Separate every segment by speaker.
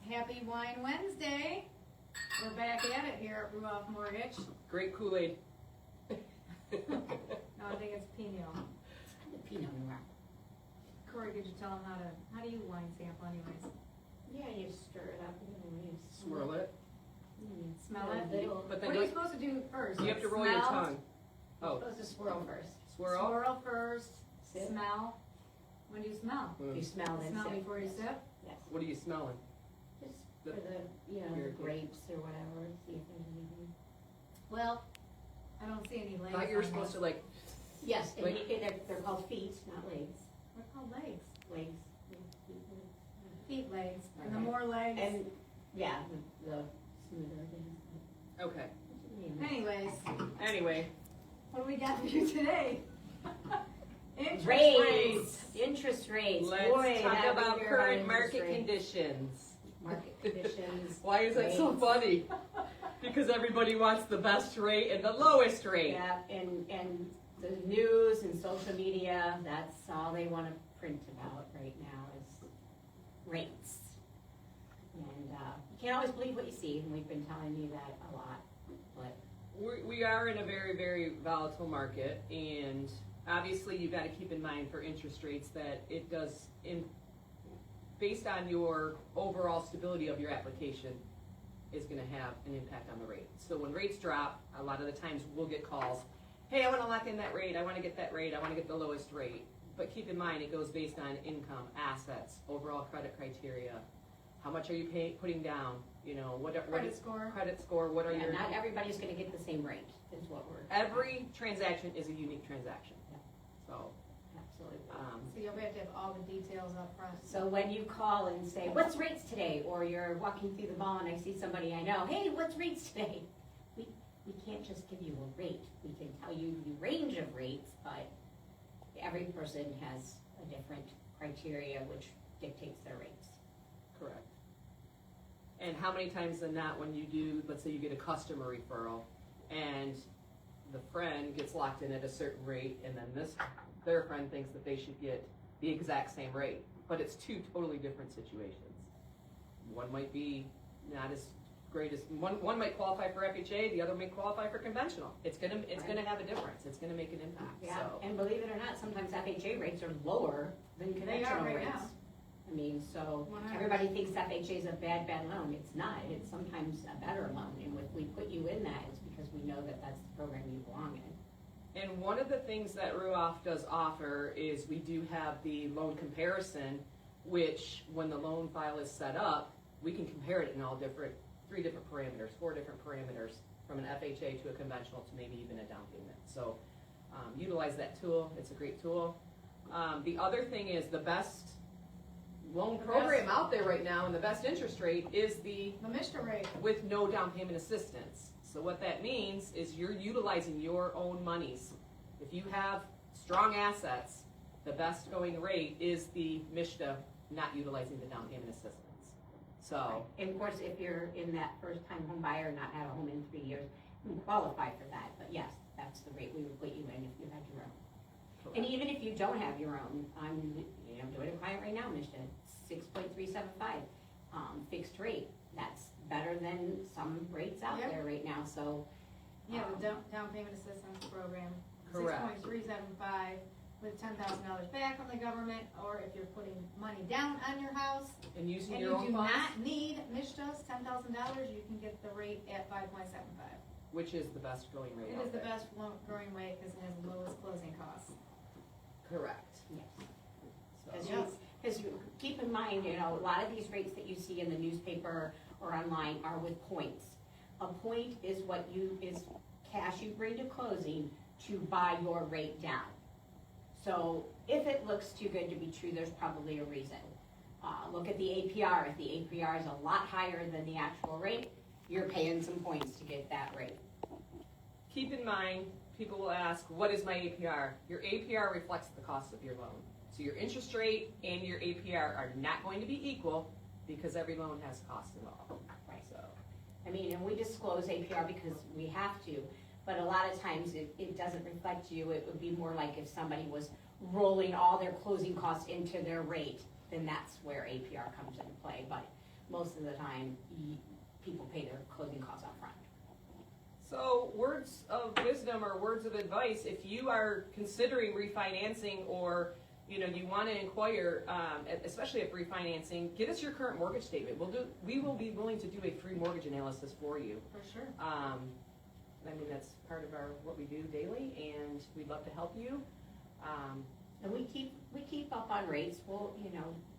Speaker 1: Happy Wine Wednesday. We're back at it here at Ruoff Mortgage.
Speaker 2: Great Kool-Aid.
Speaker 1: No, I think it's Pinot.
Speaker 3: The Pinot Noir.
Speaker 1: Corey, could you tell them how do you wine sample anyways?
Speaker 3: Yeah, you stir it up and then you
Speaker 2: Swirl it.
Speaker 1: Smell it?
Speaker 2: But then
Speaker 1: What are you supposed to do first?
Speaker 2: you have to roll your
Speaker 1: Smell?
Speaker 2: tongue. Oh,
Speaker 3: Supposed to swirl first.
Speaker 2: swirl.
Speaker 1: Swirl first,
Speaker 3: Sip.
Speaker 1: smell. When do you smell?
Speaker 3: You smell then
Speaker 1: Smell
Speaker 3: sip.
Speaker 1: before you sip?
Speaker 3: Yes.
Speaker 2: What are you smelling?
Speaker 3: Just
Speaker 2: The-
Speaker 3: for the, the
Speaker 2: Very good.
Speaker 3: grapes or whatever, see if there's anything.
Speaker 1: Well, I don't see any legs.
Speaker 2: I thought you were
Speaker 1: on
Speaker 2: supposed to
Speaker 1: this.
Speaker 3: Yes, and
Speaker 2: Like-
Speaker 3: they're called feet, not legs.
Speaker 1: They're called legs.
Speaker 3: Legs.
Speaker 1: Feet legs. And the
Speaker 3: Okay.
Speaker 1: more legs.
Speaker 3: And, yeah, the smoother it is.
Speaker 2: Okay.
Speaker 1: Anyways,
Speaker 2: Anyway,
Speaker 1: what do we got for you today? Interest
Speaker 3: Rates, interest rates.
Speaker 2: let's
Speaker 3: Boy,
Speaker 2: talk
Speaker 3: that we
Speaker 2: about
Speaker 3: hear
Speaker 2: current
Speaker 3: interest
Speaker 2: market
Speaker 3: rates.
Speaker 2: conditions.
Speaker 3: Market conditions.
Speaker 2: Why is that so
Speaker 3: rates.
Speaker 2: funny? Because everybody wants the best rate and the lowest rate.
Speaker 3: Yeah, and the news and social media, that's all they wanna print about right now is rates. And, you can't always believe what you see, and we've been telling you that a lot, but
Speaker 2: We are in a very, very volatile market, and obviously you've got to keep in mind for interest rates that it does, based on your overall stability of your application, is going to have an impact on the rate. So when rates drop, a lot of the times we'll get calls, hey, I want to lock in that rate, I want to get that rate, I want to get the lowest rate. But keep in mind, it goes based on income, assets, overall credit criteria. How much are you putting down? You know, what
Speaker 1: Credit
Speaker 2: is
Speaker 1: score.
Speaker 2: credit score? What are
Speaker 3: yeah,
Speaker 2: your
Speaker 3: not everybody's gonna get the same rate, is what we're.
Speaker 2: every transaction is a unique transaction.
Speaker 3: Yeah.
Speaker 2: So,
Speaker 3: Absolutely.
Speaker 1: So you'll have to have all the details up front.
Speaker 3: So when you call and say, what's rates today? Or you're walking through the mall and I see somebody I know, hey, what's rates today? We can't just give you a rate. We can tell you the range of rates, but every person has a different criteria which dictates their rates.
Speaker 2: correct. And how many times than not when you do, let's say you get a customer referral and the friend gets locked in at a certain rate and then their friend thinks that they should get the exact same rate, but it's two totally different situations. One might be not as great as, one might qualify for FHA, the other may qualify for conventional. It's gonna have a difference, it's gonna make an impact,
Speaker 3: Yeah,
Speaker 2: so.
Speaker 3: and believe it or not, sometimes FHA rates are lower than
Speaker 1: They are
Speaker 3: conventional
Speaker 1: right
Speaker 3: rates.
Speaker 1: now.
Speaker 3: I mean, so
Speaker 1: 100.
Speaker 3: everybody thinks FHA is a bad loan. It's not. It's sometimes a better loan. And if we put you in that, it's because we know that that's the program you belong in.
Speaker 2: And one of the things that Ruoff does offer is we do have the loan comparison, which when the loan file is set up, we can compare it in all three different parameters, 4 different parameters, from an FHA to a conventional to maybe even a down payment. So utilize that tool. It's a great tool. The other thing is the best loan program out there right now and the best interest rate is the
Speaker 1: The Mishta rate.
Speaker 2: with no down payment assistance. So what that means is you're utilizing your own monies. If you have strong assets, the best going rate is the Mishta not utilizing the down payment assistance. So,
Speaker 3: And of course, if you're in that first-time home buyer, not had a home in 3 years, you qualify for that. But yes, that's the rate we would put you in if you had your own. And even if you don't have your own, I'm doing a client right now, Mishta, 6.375 fixed rate. That's better than some rates out
Speaker 1: Yep.
Speaker 3: there right now. So
Speaker 1: Yeah, the down payment assistance program.
Speaker 2: Correct.
Speaker 1: 6.375 with $10,000 back from the government, or if you're putting money down on your house
Speaker 2: and using
Speaker 1: and
Speaker 2: your
Speaker 1: you
Speaker 2: own
Speaker 1: do
Speaker 2: funds,
Speaker 1: not need Mishta's $10,000, you can get the rate at 5.75.
Speaker 2: which is the best going rate
Speaker 1: It
Speaker 2: out
Speaker 1: is the
Speaker 2: there.
Speaker 1: best growing rate because it has the lowest closing costs.
Speaker 2: Correct.
Speaker 3: yes.
Speaker 2: So,
Speaker 3: Because you keep in mind, a lot of these rates that you see in the newspaper or online are with points. A point is is cash you bring to closing to buy your rate down. So if it looks too good to be true, there's probably a reason. Look at the APR. If the APR is a lot higher than the actual rate, you're paying some points to get that rate.
Speaker 2: keep in mind, people will ask, what is my APR? Your APR reflects the cost of your loan. So your interest rate and your APR are not going to be equal because every loan has cost involved.
Speaker 3: Right.
Speaker 2: So,
Speaker 3: I mean, and we disclose APR because we have to, but a lot of times it doesn't reflect you. It would be more like if somebody was rolling all their closing costs into their rate, then that's where APR comes into play. But most of the time, people pay their closing costs up front.
Speaker 2: So words of wisdom or words of advice, if you are considering refinancing or, you know, you want to inquire, especially if refinancing, get us your current mortgage statement. We will be willing to do a free mortgage analysis for you.
Speaker 1: For sure.
Speaker 2: I mean, that's part of what we do daily, and we'd love to help you.
Speaker 3: And we keep up on rates, we'll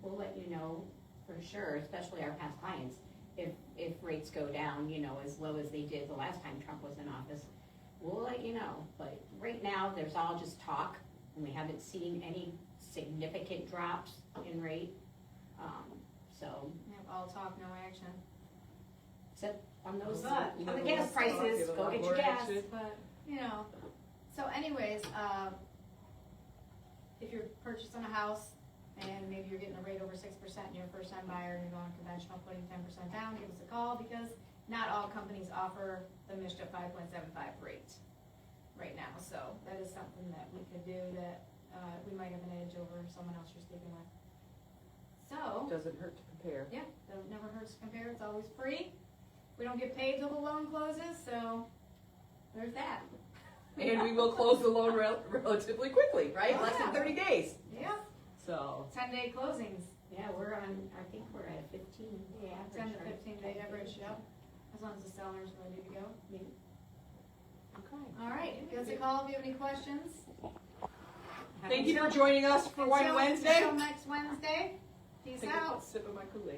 Speaker 3: let you know for sure, especially our past clients, if rates go down, you know, as low as they did the last time Trump was in office, we'll let you know. But right now, there's all just talk, and we haven't seen any significant drops in rate, so,
Speaker 1: Yeah, all talk, no action.
Speaker 3: except on those,
Speaker 1: But-
Speaker 3: on the gas prices, go get your gas.
Speaker 1: But, you know, so anyways, if you're purchasing a house and maybe you're getting a rate over 6% and you're a first time buyer and you're going conventional, putting 10% down, give us a call, because not all companies offer the MSHA 5.75 rate right now. So that is something that we could do that, we might have an edge over someone else you're speaking with. So,
Speaker 2: Doesn't hurt to compare.
Speaker 1: yeah, it never hurts to compare, it's always free. We don't get paid till the loan closes, so there's that.
Speaker 2: And we will close the loan relatively quickly, right?
Speaker 1: Oh,
Speaker 2: Less than
Speaker 1: yeah.
Speaker 2: 30 days.
Speaker 1: Yeah,
Speaker 2: So,
Speaker 1: 10-day closings,
Speaker 3: Yeah, I think we're at a 15-day average.
Speaker 1: 10 to
Speaker 3: right?
Speaker 1: 15-day average, yep, as long as the seller's ready to go.
Speaker 2: okay.
Speaker 1: All right, give us a call if you have any questions.
Speaker 2: Thank you for joining us for Wine
Speaker 1: Until-
Speaker 2: Wednesday.
Speaker 1: Until next Wednesday, peace
Speaker 2: Take
Speaker 1: out.
Speaker 2: a sip of my Kool-Aid.